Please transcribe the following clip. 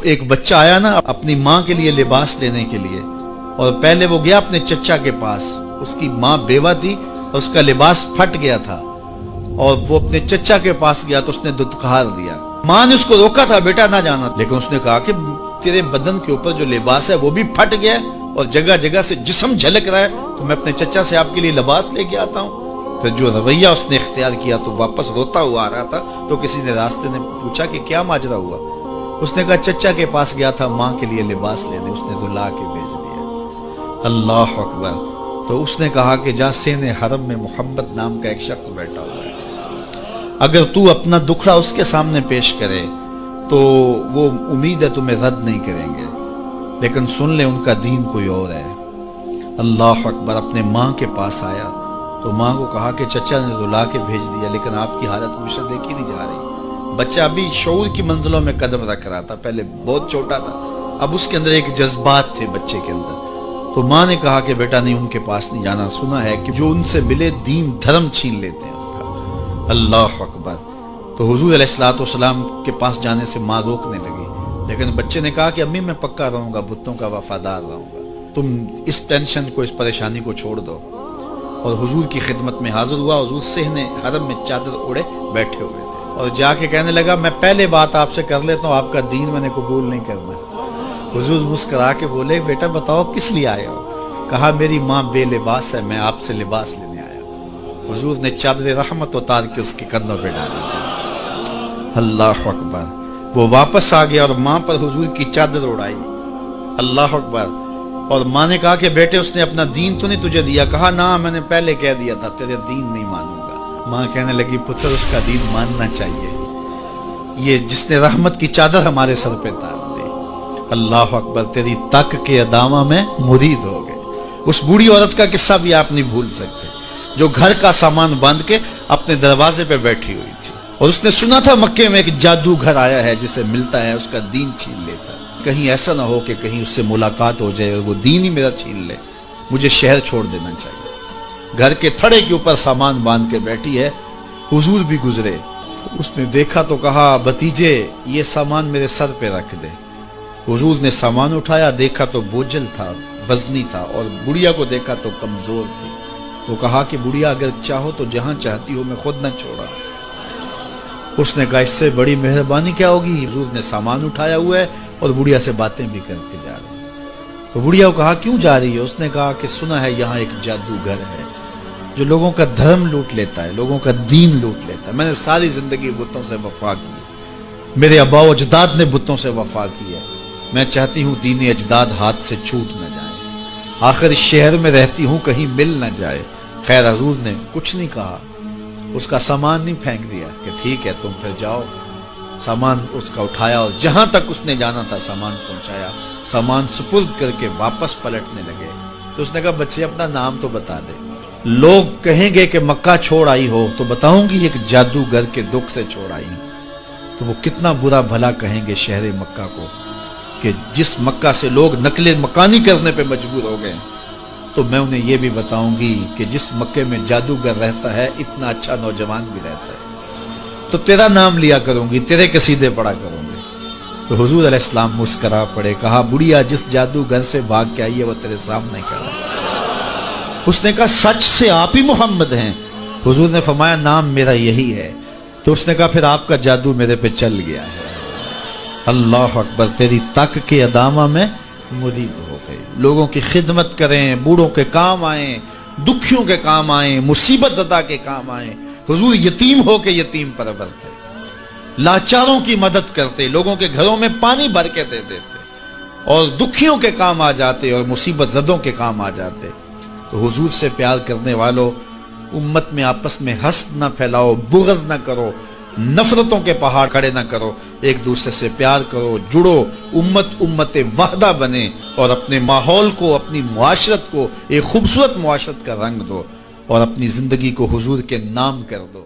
ایک بچہ آیا نا اپنی ماں کے لیے لباس لینے کے لیے، اور پہلے وہ گیا اپنے چچا کے پاس، اس کی ماں بیوہ تھی اور اس کا لباس پھٹ گیا تھا، اور وہ اپنے چچا کے پاس گیا تو اس نے دتکار دیا۔ ماں نے اس کو روکا تھا بیٹا نہ جانا، لیکن اس نے کہا کہ تیرے بدن کے اوپر جو لباس ہے وہ بھی پھٹ گیا ہے اور جگہ جگہ سے جسم جھلک رہا ہے، تو میں اپنے چچا سے آپ کے لیے لباس لے کے آتا ہوں۔ پھر جو رویہ اس نے اختیار کیا تو واپس روتا ہوا آ رہا تھا، تو کسی نے راستے نے پوچھا کہ کیا ماجرا ہوا؟ اس نے کہا چچا کے پاس گیا تھا ماں کے لیے لباس لینے، اس نے تو لا کے بھیج دیا۔ اللہ اکبر۔ تو اس نے کہا کہ جا سین حرم میں محمد نام کا ایک شخص بیٹھا ہوا ہے، اگر تو اپنا دکھڑا اس کے سامنے پیش کرے تو وہ امید ہے تمہیں رد نہیں کریں گے، لیکن سن لے ان کا دین کوئی اور ہے۔ اللہ اکبر۔ اپنے ماں کے پاس آیا تو ماں کو کہا کہ چچا نے تو لا کے بھیج دیا، لیکن آپ کی حالت مجھ سے دیکھی نہیں جا رہی۔ بچہ ابھی شعور کی منزلوں میں قدم رکھ رہا تھا، پہلے بہت چھوٹا تھا، اب اس کے اندر ایک جذبات تھے بچے کے اندر۔ تو ماں نے کہا کہ بیٹا نہیں، ان کے پاس نہیں جانا، سنا ہے کہ جو ان سے ملے دین دھرم چھین لیتے ہیں اس کا۔ اللہ اکبر۔ تو حضور علیہ الصلوۃ والسلام کے پاس جانے سے ماں روکنے لگی، لیکن بچے نے کہا کہ امی میں پکا رہوں گا، بتوں کا وفادار رہوں گا، تم اس ٹینشن کو، اس پریشانی کو چھوڑ دو۔ اور حضور کی خدمت میں حاضر ہوا۔ حضور صحن حرم میں چادر اوڑے بیٹھے ہوئے تھے، اور جا کے کہنے لگا میں پہلے بات آپ سے کر لیتا ہوں، آپ کا دین میں نے قبول نہیں کرنا۔ حضور مسکرا کے بولے بیٹا بتاؤ کس لیے آئے ہو؟ کہا میری ماں بے لباس ہے، میں آپ سے لباس لینے آیا ہوں۔ حضور نے چادر رحمت اتار کے اس کے کندھوں پہ ڈالی۔ اللہ اکبر۔ وہ واپس آ گیا اور ماں پر حضور کی چادر اڑائی۔ اللہ اکبر۔ اور ماں نے کہا کہ بیٹے اس نے اپنا دین تو نہیں تجھے دیا؟ کہا نہ، میں نے پہلے کہہ دیا تھا تیرے دین نہیں مانوں گا۔ ماں کہنے لگی پتر اس کا دین ماننا چاہیے، یہ جس نے رحمت کی چادر ہمارے سر پہ تار دی۔ اللہ اکبر۔ تیری تک کے ادامہ میں مرید ہو گئے۔ اس بوڑھی عورت کا قصہ بھی آپ نہیں بھول سکتے، جو گھر کا سامان باندھ کے اپنے دروازے پہ بیٹھی ہوئی تھی، اور اس نے سنا تھا مکے میں ایک جادوگر آیا ہے جسے ملتا ہے اس کا دین چھین لیتا ہے، کہیں ایسا نہ ہو کہ کہیں اس سے ملاقات ہو جائے اور وہ دین ہی میرا چھین لے، مجھے شہر چھوڑ دینا چاہیے۔ گھر کے تھڑے کے اوپر سامان باندھ کے بیٹھی ہے۔ حضور بھی گزرے، اس نے دیکھا تو کہا بھتیجے یہ سامان میرے سر پہ رکھ دے۔ حضور نے سامان اٹھایا، دیکھا تو بوجھل تھا، وزنی تھا، اور بڑھیا کو دیکھا تو کمزور تھی۔ تو کہا کہ بڑھیا اگر چاہو تو جہاں چاہتی ہو میں خود نہ چھوڑا۔ اس نے کہا اس سے بڑی مہربانی کیا ہوگی؟ حضور نے سامان اٹھایا ہوا ہے اور بڑھیا سے باتیں بھی کرتے جا رہے ہیں۔ تو بڑھیا کو کہا کیوں جا رہی ہے؟ اس نے کہا کہ سنا ہے یہاں ایک جادوگر ہے جو لوگوں کا دھرم لوٹ لیتا ہے، لوگوں کا دین لوٹ لیتا ہے۔ میں نے ساری زندگی بتوں سے وفا کی، میرے آباء و اجداد نے بتوں سے وفا کی ہے، میں چاہتی ہوں دین اجداد ہاتھ سے چھوٹ نہ جائے، آخر اس شہر میں رہتی ہوں کہیں مل نہ جائے۔ خیر حضور نے کچھ نہیں کہا، اس کا سامان نہیں پھینک دیا کہ ٹھیک ہے تم پھر جاؤ۔ سامان اس کا اٹھایا اور جہاں تک اس نے جانا تھا سامان پہنچایا، سامان سپرد کر کے واپس پلٹنے لگے۔ تو اس نے کہا بچے اپنا نام تو بتا دے، لوگ کہیں گے کہ مکہ چھوڑ آئی ہو تو بتاؤں گی ایک جادوگر کے دکھ سے چھوڑ آئی ہوں۔ تو وہ کتنا برا بھلا کہیں گے شہر مکہ کو کہ جس مکہ سے لوگ نقل مکانی کرنے پہ مجبور ہو گئے، تو میں انہیں یہ بھی بتاؤں گی کہ جس مکے میں جادوگر رہتا ہے اتنا اچھا نوجوان بھی رہتا ہے، تو تیرا نام لیا کروں گی، تیرے قصیدے پڑھا کروں گی۔ تو حضور علیہ السلام مسکرا پڑے، کہا بڑھیا جس جادوگر سے بھاگ کے آئی ہے وہ تیرے سامنے کھڑا ہے۔ اس نے کہا سچ سے آپ ہی محمد ہیں؟ حضور نے فرمایا نام میرا یہی ہے۔ تو اس نے کہا پھر آپ کا جادو میرے پہ چل گیا ہے۔ اللہ اکبر۔ تیری تک کے ادامہ میں مرید ہو گئے، لوگوں کی خدمت کریں، بوڑھوں کے کام آئیں، دکھیوں کے کام آئیں، مصیبت زدہ کے کام آئیں۔ حضور یتیم ہو کے یتیم پرور تھے، لاچاروں کی مدد کرتے، لوگوں کے گھروں میں پانی بھر کے دے دیتے، اور دکھیوں کے کام آ جاتے اور مصیبت زدوں کے کام آ جاتے۔ تو حضور سے پیار کرنے والوں، امت میں آپس میں حسد نہ پھیلاؤ، بغض نہ کرو، نفرتوں کے پہاڑ کھڑے نہ کرو، ایک دوسرے سے پیار کرو، جڑو، امت وحدہ بنے، اور اپنے ماحول کو، اپنی معاشرت کو ایک خوبصورت معاشرت کا رنگ دو، اور اپنی زندگی کو حضور کے نام کر دو۔